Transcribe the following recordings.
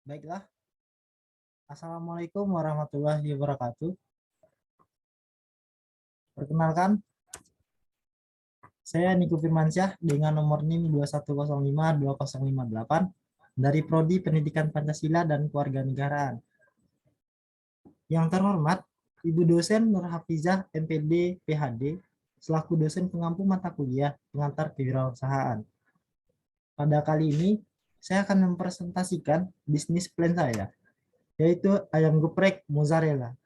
Baiklah, Assalamualaikum warahmatullahi wabarakatuh. Perkenalkan, saya Niko Firmansyah dengan nomor NIM 21052058 dari Prodi Pendidikan Pancasila dan Kewarganegaraan. Yang terhormat, Ibu dosen Nur Hafizah MPD PhD selaku dosen pengampu mata kuliah pengantar kewirausahaan. Pada kali ini, saya akan mempresentasikan bisnis plan saya, yaitu ayam geprek mozzarella.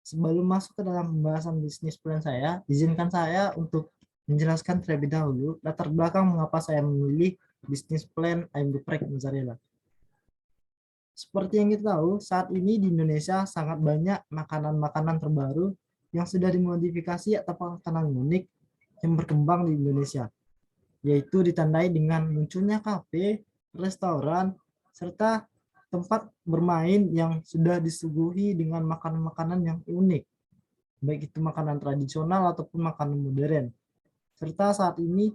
Sebelum masuk ke dalam pembahasan bisnis plan saya, izinkan saya untuk menjelaskan terlebih dahulu latar belakang mengapa saya memilih bisnis plan ayam geprek mozzarella. Seperti yang kita tahu, saat ini di Indonesia sangat banyak makanan-makanan terbaru yang sudah dimodifikasi atau makanan unik yang berkembang di Indonesia, yaitu ditandai dengan munculnya kafe, restoran, serta tempat bermain yang sudah disuguhi dengan makanan-makanan yang unik, baik itu makanan tradisional ataupun makanan modern. Serta saat ini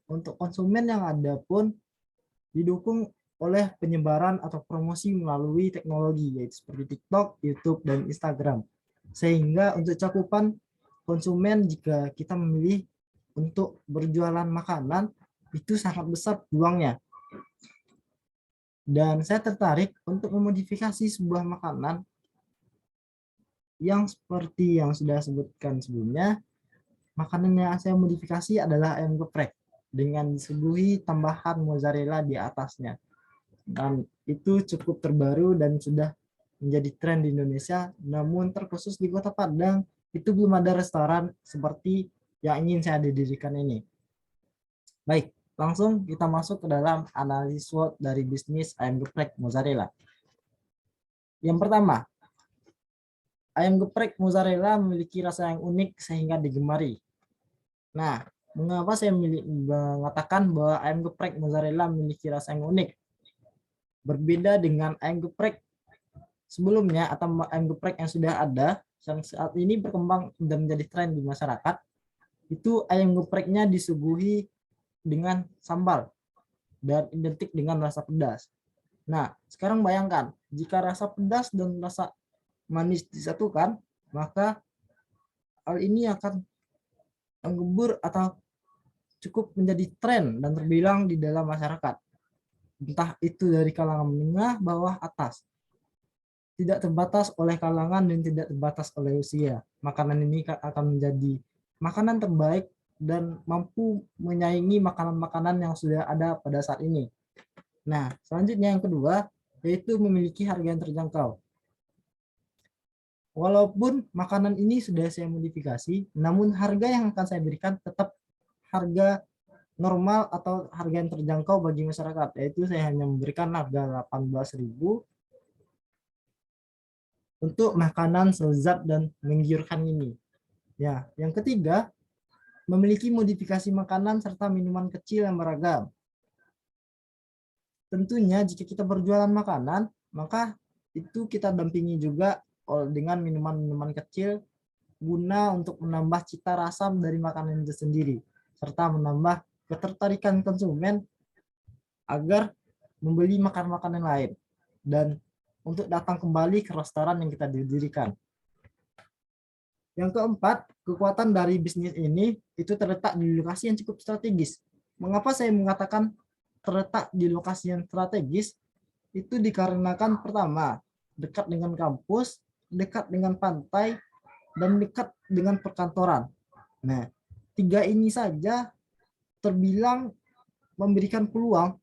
untuk konsumen yang ada pun didukung oleh penyebaran atau promosi melalui teknologi, yaitu seperti TikTok, YouTube, dan Instagram. Sehingga untuk cakupan konsumen jika kita memilih untuk berjualan makanan, itu sangat besar peluangnya. Dan saya tertarik untuk memodifikasi sebuah makanan yang seperti yang sudah sebutkan sebelumnya. Makanan yang saya modifikasi adalah ayam geprek dengan disuguhi tambahan mozzarella di atasnya. Dan itu cukup terbaru dan sudah menjadi tren di Indonesia. Namun terkhusus di Kota Padang itu belum ada restoran seperti yang ingin saya didirikan ini. Baik, langsung kita masuk ke dalam analisis SWOT dari bisnis ayam geprek mozzarella. Yang pertama, ayam geprek mozzarella memiliki rasa yang unik sehingga digemari. Nah, mengapa saya mengatakan bahwa ayam geprek mozzarella memiliki rasa yang unik? Berbeda dengan ayam geprek sebelumnya atau ayam geprek yang sudah ada, yang saat ini berkembang dan menjadi tren di masyarakat, itu ayam gepreknya disuguhi dengan sambal dan identik dengan rasa pedas. Nah, sekarang bayangkan, jika rasa pedas dan rasa manis disatukan, maka hal ini akan menggembur atau cukup menjadi tren dan terbilang di dalam masyarakat. Entah itu dari kalangan menengah, bawah, atas. Tidak terbatas oleh kalangan dan tidak terbatas oleh usia. Makanan ini akan menjadi makanan terbaik dan mampu menyaingi makanan-makanan yang sudah ada pada saat ini. Nah, selanjutnya yang kedua, yaitu memiliki harga yang terjangkau. Walaupun makanan ini sudah saya modifikasi, namun harga yang akan saya berikan tetap harga normal atau harga yang terjangkau bagi masyarakat, yaitu saya hanya memberikan harga 18.000 untuk makanan selezat dan menggiurkan ini. Ya, yang ketiga, memiliki modifikasi makanan serta minuman kecil yang beragam. Tentunya jika kita berjualan makanan, maka itu kita dampingi juga dengan minuman-minuman kecil guna untuk menambah cita rasa dari makanan itu sendiri, serta menambah ketertarikan konsumen agar membeli makanan-makanan lain dan untuk datang kembali ke restoran yang kita dirikan. Yang keempat, kekuatan dari bisnis ini itu terletak di lokasi yang cukup strategis. Mengapa saya mengatakan terletak di lokasi yang strategis? Itu dikarenakan pertama, dekat dengan kampus, dekat dengan pantai, dan dekat dengan perkantoran. Nah, tiga ini saja terbilang memberikan peluang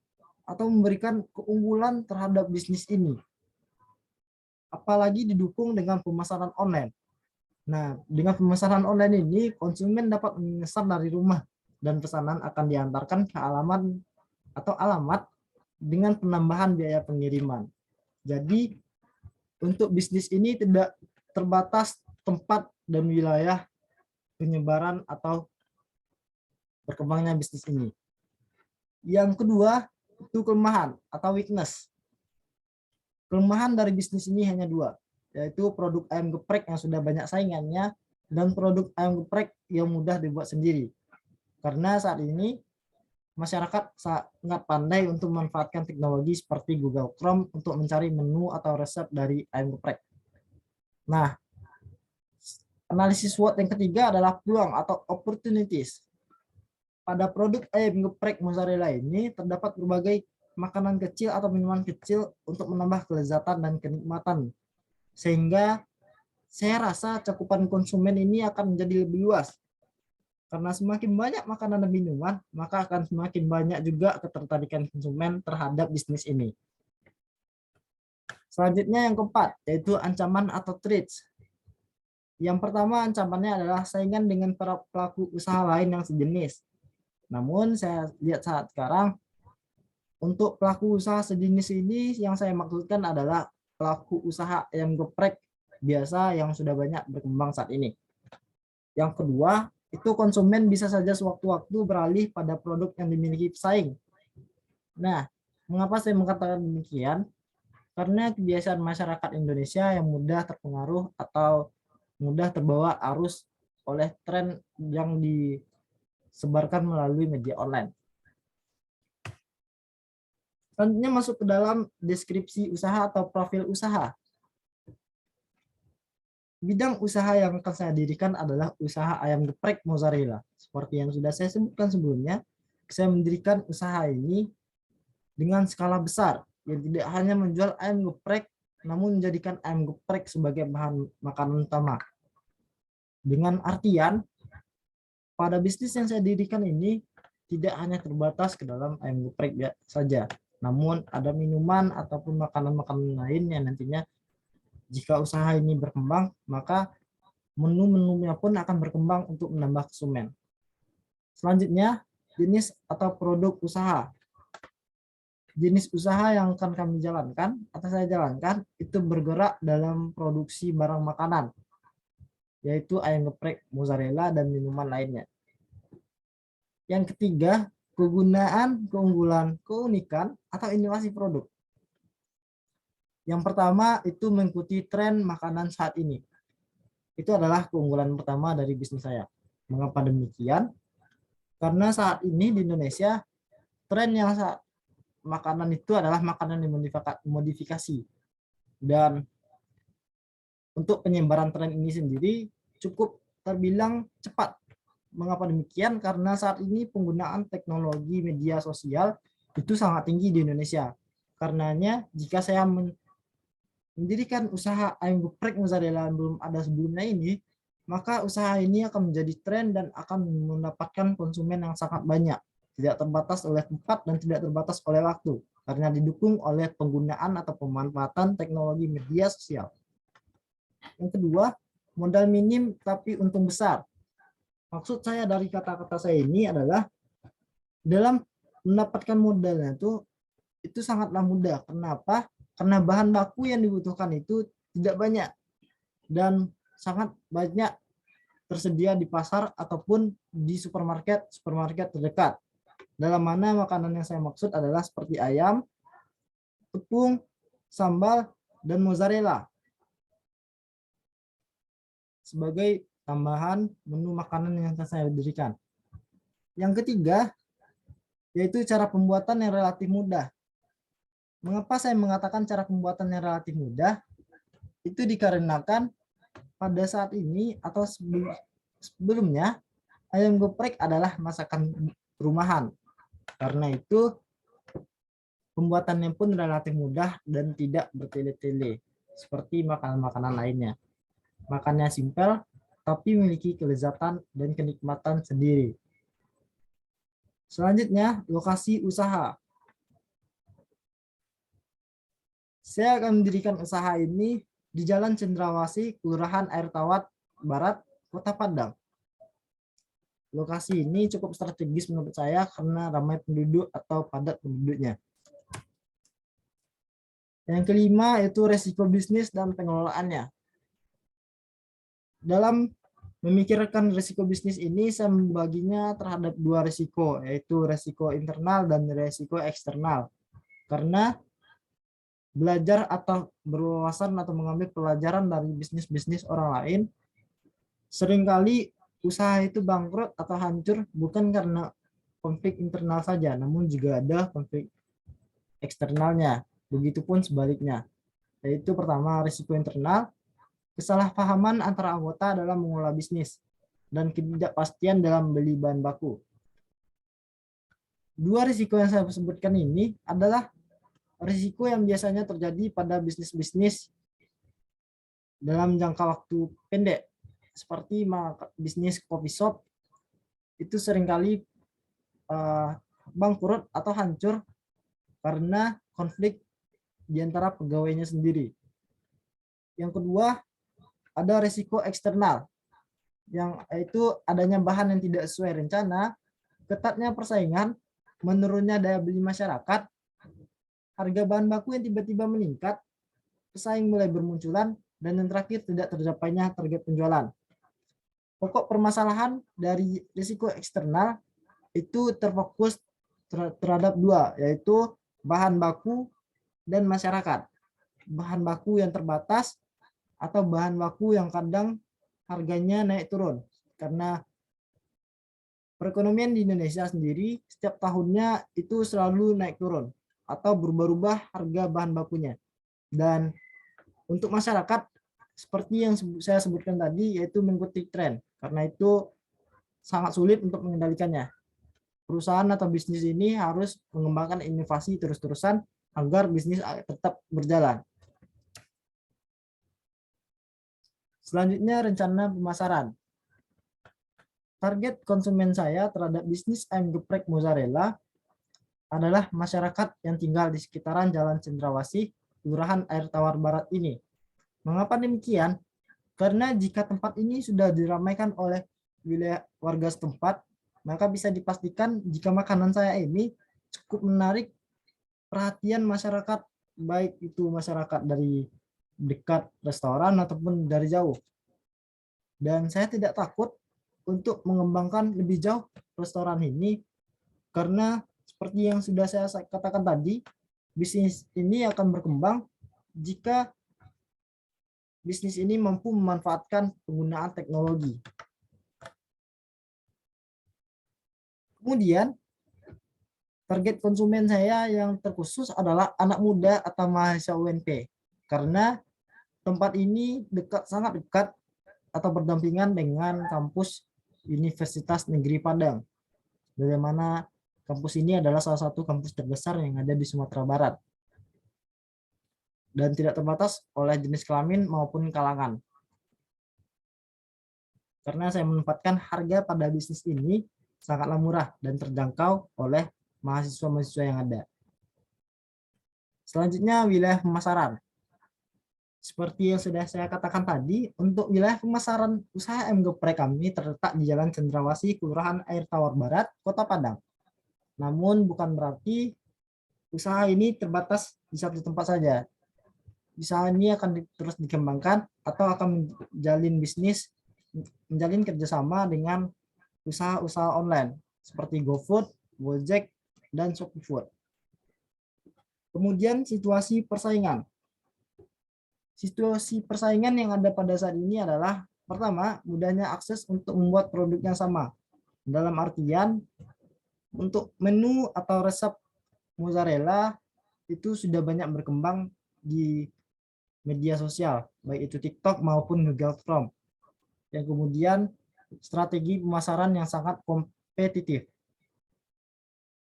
atau memberikan keunggulan terhadap bisnis ini. Apalagi didukung dengan pemasaran online. Nah, dengan pemesanan online ini, konsumen dapat memesan dari rumah dan pesanan akan diantarkan ke alamat atau alamat dengan penambahan biaya pengiriman. Jadi, untuk bisnis ini tidak terbatas tempat dan wilayah penyebaran atau berkembangnya bisnis ini. Yang kedua, itu kelemahan atau weakness. Kelemahan dari bisnis ini hanya dua, yaitu produk ayam geprek yang sudah banyak saingannya dan produk ayam geprek yang mudah dibuat sendiri. Karena saat ini masyarakat sangat pandai untuk memanfaatkan teknologi seperti Google Chrome untuk mencari menu atau resep dari ayam geprek. Nah, analisis SWOT yang ketiga adalah peluang atau opportunities. Pada produk ayam geprek mozzarella ini terdapat berbagai makanan kecil atau minuman kecil untuk menambah kelezatan dan kenikmatan. Sehingga saya rasa cakupan konsumen ini akan menjadi lebih luas. Karena semakin banyak makanan dan minuman, maka akan semakin banyak juga ketertarikan konsumen terhadap bisnis ini. Selanjutnya yang keempat, yaitu ancaman atau threats. Yang pertama ancamannya adalah saingan dengan para pelaku usaha lain yang sejenis. Namun saya lihat saat sekarang, untuk pelaku usaha sejenis ini yang saya maksudkan adalah pelaku usaha ayam geprek biasa yang sudah banyak berkembang saat ini. Yang kedua, itu konsumen bisa saja sewaktu-waktu beralih pada produk yang dimiliki pesaing. Nah, mengapa saya mengatakan demikian? Karena kebiasaan masyarakat Indonesia yang mudah terpengaruh atau mudah terbawa arus oleh tren yang disebarkan melalui media online. Selanjutnya masuk ke dalam deskripsi usaha atau profil usaha. Bidang usaha yang akan saya dirikan adalah usaha ayam geprek mozzarella. Seperti yang sudah saya sebutkan sebelumnya, saya mendirikan usaha ini dengan skala besar, yang tidak hanya menjual ayam geprek, namun menjadikan ayam geprek sebagai bahan makanan utama. Dengan artian, pada bisnis yang saya dirikan ini tidak hanya terbatas ke dalam ayam geprek saja, namun ada minuman ataupun makanan-makanan lain yang nantinya jika usaha ini berkembang, maka menu-menunya pun akan berkembang untuk menambah konsumen. Selanjutnya, jenis atau produk usaha. Jenis usaha yang akan kami jalankan atau saya jalankan itu bergerak dalam produksi barang makanan, yaitu ayam geprek, mozzarella, dan minuman lainnya. Yang ketiga, kegunaan, keunggulan, keunikan, atau inovasi produk. Yang pertama itu mengikuti tren makanan saat ini. Itu adalah keunggulan pertama dari bisnis saya. Mengapa demikian? Karena saat ini di Indonesia, tren yang makanan itu adalah makanan dimodifikasi. Dan untuk penyebaran tren ini sendiri cukup terbilang cepat. Mengapa demikian? Karena saat ini penggunaan teknologi media sosial itu sangat tinggi di Indonesia. Karenanya jika saya mendirikan usaha ayam geprek mozzarella yang belum ada sebelumnya ini, maka usaha ini akan menjadi tren dan akan mendapatkan konsumen yang sangat banyak, tidak terbatas oleh tempat dan tidak terbatas oleh waktu, karena didukung oleh penggunaan atau pemanfaatan teknologi media sosial. Yang kedua, modal minim tapi untung besar. Maksud saya dari kata-kata saya ini adalah dalam mendapatkan modalnya itu sangatlah mudah. Kenapa? Karena bahan baku yang dibutuhkan itu tidak banyak dan sangat banyak tersedia di pasar ataupun di supermarket terdekat. Dalam mana makanan yang saya maksud adalah seperti ayam, tepung, sambal, dan mozzarella sebagai tambahan menu makanan yang akan saya dirikan. Yang ketiga, yaitu cara pembuatan yang relatif mudah. Mengapa saya mengatakan cara pembuatan yang relatif mudah? Itu dikarenakan pada saat ini atau sebelumnya, ayam geprek adalah masakan rumahan. Karena itu, pembuatannya pun relatif mudah dan tidak bertele-tele, seperti makanan-makanan lainnya. Makannya simpel, tapi memiliki kelezatan dan kenikmatan sendiri. Selanjutnya, lokasi usaha. Saya akan mendirikan usaha ini di Jalan Cendrawasih, Kelurahan Air Tawar Barat, Kota Padang. Lokasi ini cukup strategis menurut saya karena ramai penduduk atau padat penduduknya. Yang kelima itu resiko bisnis dan pengelolaannya. Dalam memikirkan risiko bisnis ini, saya membaginya terhadap dua risiko, yaitu risiko internal dan risiko eksternal. Karena belajar atau berwawasan atau mengambil pelajaran dari bisnis-bisnis orang lain, seringkali usaha itu bangkrut atau hancur bukan karena konflik internal saja, namun juga ada konflik eksternalnya. Begitupun sebaliknya. Yaitu pertama, risiko internal, kesalahpahaman antara anggota dalam mengelola bisnis, dan ketidakpastian dalam beli bahan baku. Dua risiko yang saya sebutkan ini adalah risiko yang biasanya terjadi pada bisnis-bisnis dalam jangka waktu pendek, seperti bisnis coffee shop itu seringkali bangkrut atau hancur karena konflik di antara pegawainya sendiri. Yang kedua, ada risiko eksternal, yang itu adanya bahan yang tidak sesuai rencana, ketatnya persaingan, menurunnya daya beli masyarakat, harga bahan baku yang tiba-tiba meningkat, pesaing mulai bermunculan, dan yang terakhir tidak tercapainya target penjualan. Pokok permasalahan dari risiko eksternal itu terfokus terhadap dua, yaitu bahan baku dan masyarakat. Bahan baku yang terbatas atau bahan baku yang kadang harganya naik turun. Karena perekonomian di Indonesia sendiri setiap tahunnya itu selalu naik turun atau berubah-ubah harga bahan bakunya. Dan untuk masyarakat, seperti yang saya sebutkan tadi, yaitu mengikuti tren. Karena itu sangat sulit untuk mengendalikannya. Perusahaan atau bisnis ini harus mengembangkan inovasi terus-terusan agar bisnis tetap berjalan. Selanjutnya, rencana pemasaran. Target konsumen saya terhadap bisnis ayam geprek mozzarella adalah masyarakat yang tinggal di sekitaran Jalan Cendrawasih, Kelurahan Air Tawar Barat ini. Mengapa demikian? Karena jika tempat ini sudah diramaikan oleh wilayah warga setempat, maka bisa dipastikan jika makanan saya ini cukup menarik perhatian masyarakat, baik itu masyarakat dari dekat restoran ataupun dari jauh. Dan saya tidak takut untuk mengembangkan lebih jauh restoran ini, karena seperti yang sudah saya katakan tadi, bisnis ini akan berkembang jika bisnis ini mampu memanfaatkan penggunaan teknologi. Kemudian, target konsumen saya yang terkhusus adalah anak muda atau mahasiswa UNP, karena tempat ini sangat dekat atau berdampingan dengan kampus Universitas Negeri Padang, dari mana kampus ini adalah salah satu kampus terbesar yang ada di Sumatera Barat, dan tidak terbatas oleh jenis kelamin maupun kalangan. Karena saya menempatkan harga pada bisnis ini sangatlah murah dan terjangkau oleh mahasiswa-mahasiswa yang ada. Selanjutnya, wilayah pemasaran. Seperti yang sudah saya katakan tadi, untuk wilayah pemasaran usaha ayam geprek kami terletak di Jalan Cendrawasih, Kelurahan Air Tawar Barat, Kota Padang. Namun bukan berarti usaha ini terbatas di satu tempat saja. Usaha ini akan terus dikembangkan atau akan menjalin kerjasama dengan usaha-usaha online seperti GoFood, Gojek, dan ShopeeFood. Kemudian situasi persaingan. Situasi persaingan yang ada pada saat ini adalah, pertama, mudahnya akses untuk membuat produk yang sama. Dalam artian, untuk menu atau resep mozzarella itu sudah banyak berkembang di media sosial, baik itu TikTok maupun Google Chrome. Yang kemudian, strategi pemasaran yang sangat kompetitif.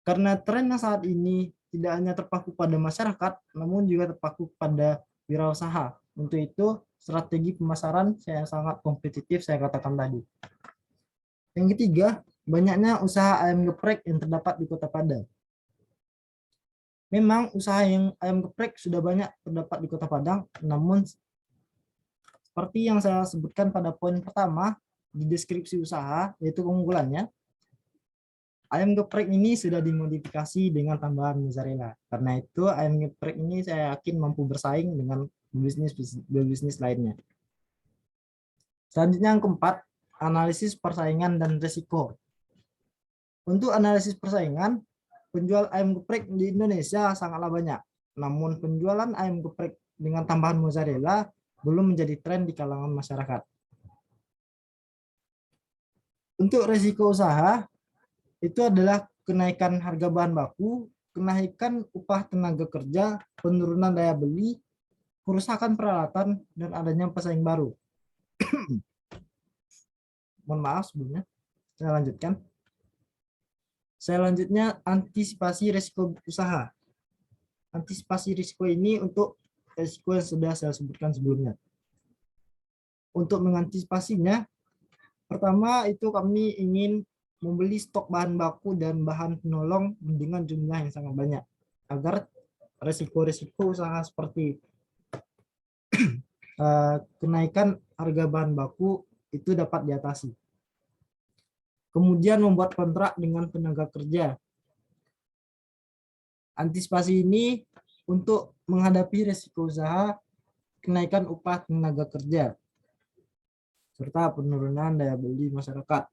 Karena tren yang saat ini tidak hanya terpaku pada masyarakat, namun juga terpaku pada wirausaha. Untuk itu, strategi pemasaran saya sangat kompetitif, saya katakan tadi. Yang ketiga, banyaknya usaha ayam geprek yang terdapat di Kota Padang. Memang usaha yang ayam geprek sudah banyak terdapat di Kota Padang, namun seperti yang saya sebutkan pada poin pertama di deskripsi usaha, yaitu keunggulannya, ayam geprek ini sudah dimodifikasi dengan tambahan mozzarella. Karena itu ayam geprek ini saya yakin mampu bersaing dengan bisnis lainnya. Selanjutnya yang keempat, analisis persaingan dan risiko. Untuk analisis persaingan, penjual ayam geprek di Indonesia sangatlah banyak. Namun penjualan ayam geprek dengan tambahan mozzarella belum menjadi tren di kalangan masyarakat. Untuk risiko usaha, itu adalah kenaikan harga bahan baku, kenaikan upah tenaga kerja, penurunan daya beli, kerusakan peralatan, dan adanya pesaing baru. Mohon maaf sebelumnya, saya lanjutkan. Selanjutnya, antisipasi risiko usaha. Antisipasi risiko ini untuk risiko yang sudah saya sebutkan sebelumnya. Untuk mengantisipasinya, pertama itu kami ingin membeli stok bahan baku dan bahan penolong dengan jumlah yang sangat banyak, agar risiko-risiko usaha seperti kenaikan harga bahan baku itu dapat diatasi. Kemudian membuat kontrak dengan tenaga kerja. Antisipasi ini untuk menghadapi risiko usaha kenaikan upah tenaga kerja serta penurunan daya beli masyarakat,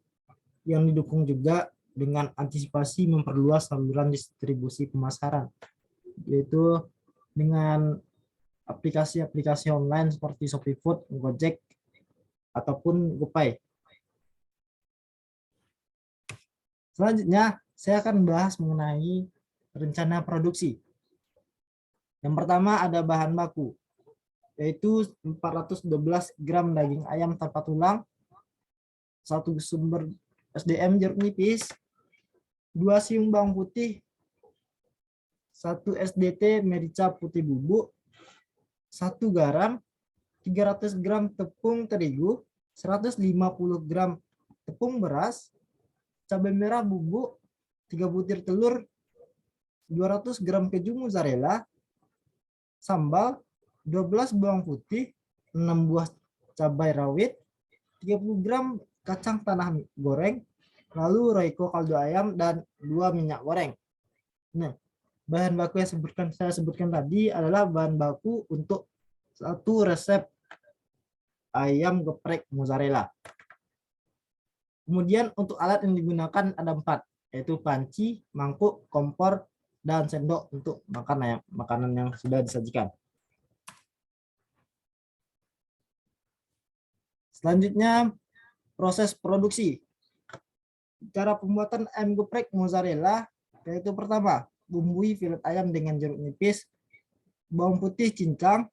yang didukung juga dengan antisipasi memperluas saluran distribusi pemasaran, yaitu dengan aplikasi-aplikasi online seperti Shopee Food, Gojek, ataupun GoPay. Selanjutnya, saya akan bahas mengenai rencana produksi. Yang pertama ada bahan baku, yaitu 412 gram daging ayam tanpa tulang, 1 sumber SDM jeruk nipis, 2 siung bawang putih, 1 SDT merica putih bubuk, 1 garam, 300 gram tepung terigu, 150 gram tepung beras, cabai merah bubuk, 3 butir telur, 200 gram keju mozzarella, sambal, 12 bawang putih, 6 buah cabai rawit, 30 gram kacang tanah goreng, lalu Royco kaldu ayam, dan 2 minyak goreng. Nah, bahan baku yang saya sebutkan tadi adalah bahan baku untuk 1 resep ayam geprek mozzarella. Kemudian untuk alat yang digunakan ada 4, yaitu panci, mangkuk, kompor, dan sendok untuk makanan yang sudah disajikan. Selanjutnya, proses produksi. Cara pembuatan ayam geprek mozzarella, yaitu pertama, bumbui filet ayam dengan jeruk nipis, bawang putih cincang,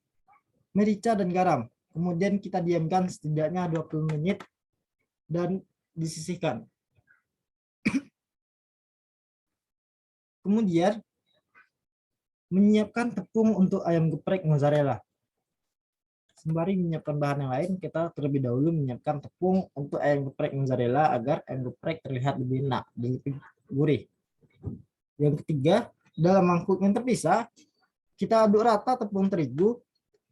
merica, dan garam. Kemudian kita diamkan setidaknya 20 menit dan disisihkan. Kemudian menyiapkan tepung untuk ayam geprek mozzarella. Sembari menyiapkan bahan yang lain, kita terlebih dahulu menyiapkan tepung untuk ayam geprek mozzarella agar ayam geprek terlihat lebih enak dan lebih gurih. Yang ketiga, dalam mangkuk yang terpisah, kita aduk rata tepung terigu,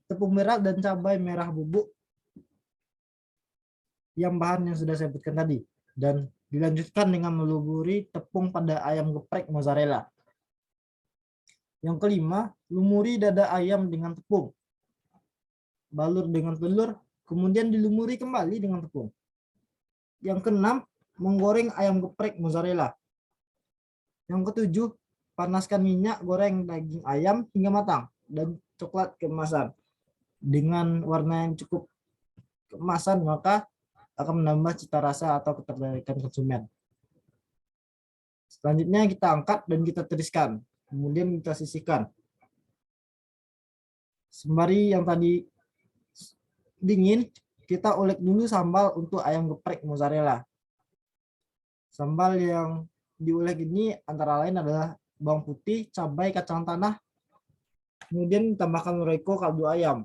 tepung merah, dan cabai merah bubuk yang bahan yang sudah saya sebutkan tadi, dan dilanjutkan dengan melumuri tepung pada ayam geprek mozzarella. Yang kelima, lumuri dada ayam dengan tepung, balur dengan telur, kemudian dilumuri kembali dengan tepung. Yang keenam, menggoreng ayam geprek mozzarella. Yang ketujuh, panaskan minyak goreng daging ayam hingga matang dan coklat keemasan. Dengan warna yang cukup keemasan, maka akan menambah cita rasa atau ketertarikan konsumen. Selanjutnya kita angkat dan kita tiriskan, kemudian kita sisihkan. Sembari yang tadi dingin, kita ulek dulu sambal untuk ayam geprek mozzarella. Sambal yang diulek ini antara lain adalah bawang putih, cabai, kacang tanah, kemudian ditambahkan Royco kaldu ayam.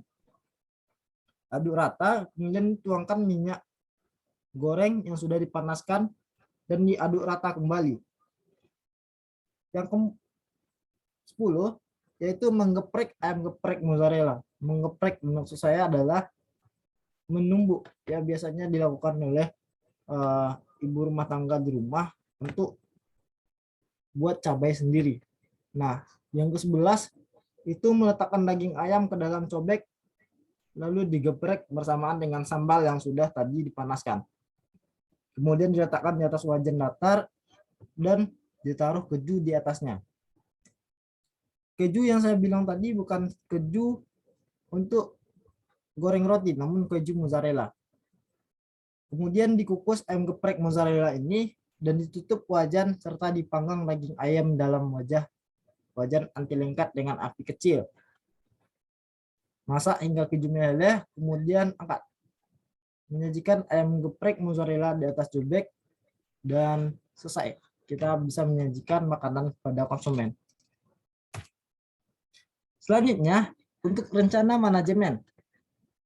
Aduk rata, kemudian tuangkan minyak goreng yang sudah dipanaskan dan diaduk rata kembali. Yang ke-10 yaitu menggeprek ayam geprek mozzarella. Menggeprek maksud saya adalah menumbuk, ya biasanya dilakukan oleh ibu rumah tangga di rumah untuk buat cabai sendiri. Nah, yang ke-11 itu meletakkan daging ayam ke dalam cobek lalu digeprek bersamaan dengan sambal yang sudah tadi dipanaskan. Kemudian diletakkan di atas wajan datar dan ditaruh keju di atasnya. Keju yang saya bilang tadi bukan keju untuk goreng roti, namun keju mozzarella. Kemudian dikukus ayam geprek mozzarella ini dan ditutup wajan serta dipanggang daging ayam dalam wajan anti lengket dengan api kecil. Masak hingga keju meleleh, kemudian angkat. Menyajikan ayam geprek mozzarella di atas cobek dan selesai. Kita bisa menyajikan makanan kepada konsumen. Selanjutnya, untuk rencana manajemen.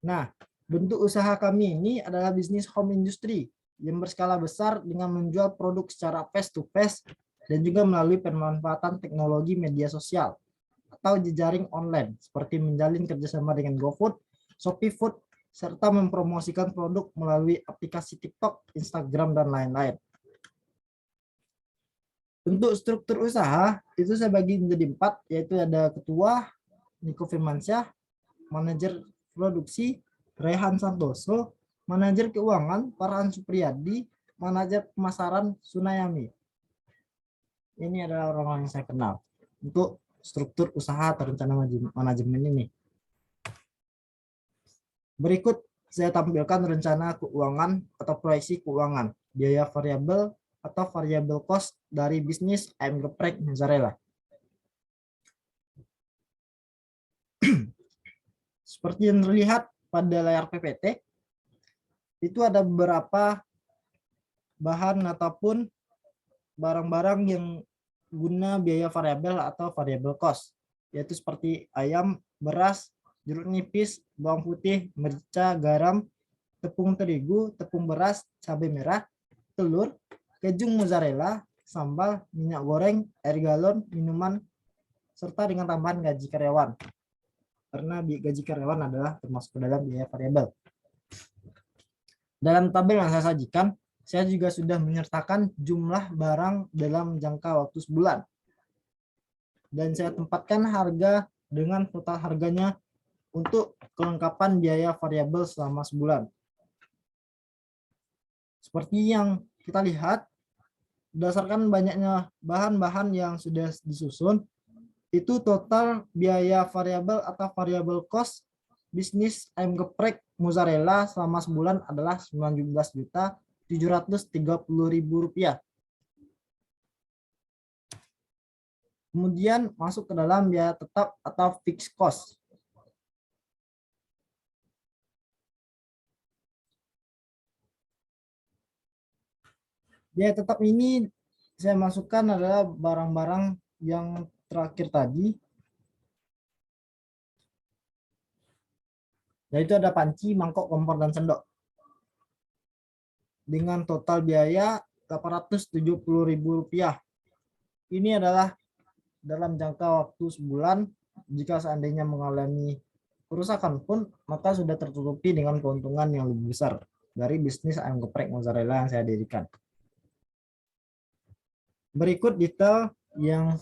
Nah, bentuk usaha kami ini adalah bisnis home industry yang berskala besar dengan menjual produk secara face to face dan juga melalui pemanfaatan teknologi media sosial atau jejaring online seperti menjalin kerjasama dengan GoFood, Shopee Food, serta mempromosikan produk melalui aplikasi TikTok, Instagram, dan lain-lain. Untuk struktur usaha itu saya bagi menjadi 4, yaitu ada ketua Niko Firmansyah, manajer produksi Rehan Santoso, manajer keuangan Farhan Supriyadi, manajer pemasaran Sunayami. Ini adalah orang-orang yang saya kenal untuk struktur usaha atau rencana manajemen ini. Berikut saya tampilkan rencana keuangan atau proyeksi keuangan, biaya variabel atau variable cost dari bisnis ayam geprek mozzarella. Seperti yang terlihat pada layar PPT, itu ada beberapa bahan ataupun barang-barang yang guna biaya variabel atau variable cost, yaitu seperti ayam, beras, jeruk nipis, bawang putih, merica, garam, tepung terigu, tepung beras, cabai merah, telur, keju mozzarella, sambal, minyak goreng, air galon, minuman, serta dengan tambahan gaji karyawan. Karena gaji karyawan adalah termasuk dalam biaya variabel. Dalam tabel yang saya sajikan, saya juga sudah menyertakan jumlah barang dalam jangka waktu sebulan. Dan saya tempatkan harga dengan total harganya untuk kelengkapan biaya variabel selama sebulan. Seperti yang kita lihat, berdasarkan banyaknya bahan-bahan yang sudah disusun, itu total biaya variabel atau variable cost bisnis ayam geprek mozzarella selama sebulan adalah Rp19.730.000. Kemudian masuk ke dalam biaya tetap atau fixed cost. Biaya tetap ini saya masukkan adalah barang-barang yang terakhir tadi, yaitu ada panci, mangkok, kompor, dan sendok. Dengan total biaya Rp870.000. Ini adalah dalam jangka waktu sebulan. Jika seandainya mengalami kerusakan pun, maka sudah tertutupi dengan keuntungan yang lebih besar dari bisnis ayam geprek mozzarella yang saya dirikan. Berikut detail yang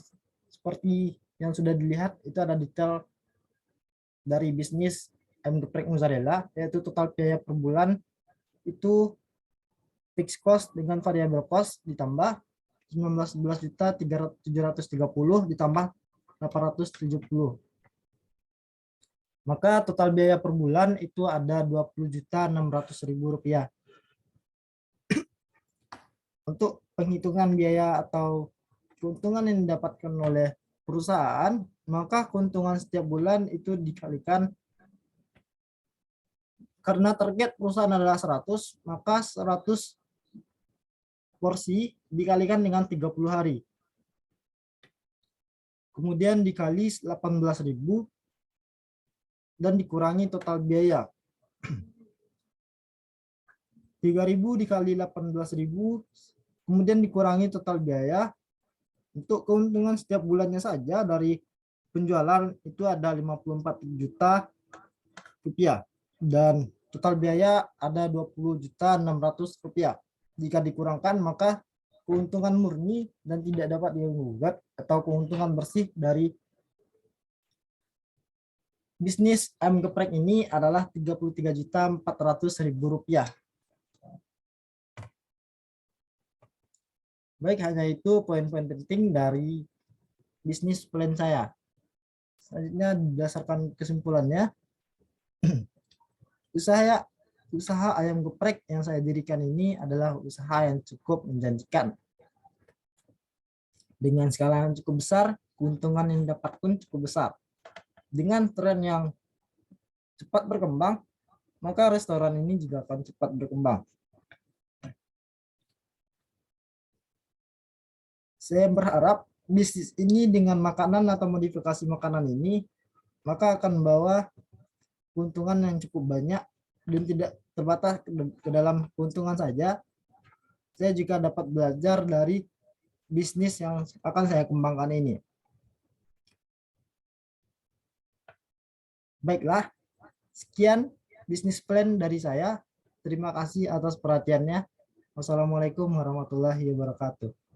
seperti yang sudah dilihat, itu ada detail dari bisnis ayam geprek mozzarella, yaitu total biaya per bulan itu fixed cost dengan variable cost ditambah 19.730 ditambah 870. Maka total biaya per bulan itu ada Rp20.600.000. Untuk penghitungan biaya atau keuntungan yang didapatkan oleh perusahaan, maka keuntungan setiap bulan itu dikalikan, karena target perusahaan adalah 100, maka 100 porsi dikalikan dengan 30 hari. Kemudian dikali 18.000 dan dikurangi total biaya. 3.000 dikali 18.000, kemudian dikurangi total biaya. Untuk keuntungan setiap bulannya saja dari penjualan itu ada Rp54 juta dan total biaya ada Rp20.600. Jika dikurangkan, maka keuntungan murni dan tidak dapat digugat atau keuntungan bersih dari bisnis ayam geprek ini adalah Rp33.400.000. Baik, hanya itu poin-poin penting dari bisnis plan saya. Selanjutnya, berdasarkan kesimpulannya, usaha usaha ayam geprek yang saya dirikan ini adalah usaha yang cukup menjanjikan. Dengan skala yang cukup besar, keuntungan yang dapat pun cukup besar. Dengan tren yang cepat berkembang, maka restoran ini juga akan cepat berkembang. Saya berharap bisnis ini dengan makanan atau modifikasi makanan ini, maka akan membawa keuntungan yang cukup banyak dan tidak terbatas ke dalam keuntungan saja. Saya juga dapat belajar dari bisnis yang akan saya kembangkan ini. Baiklah, sekian bisnis plan dari saya. Terima kasih atas perhatiannya. Wassalamualaikum warahmatullahi wabarakatuh.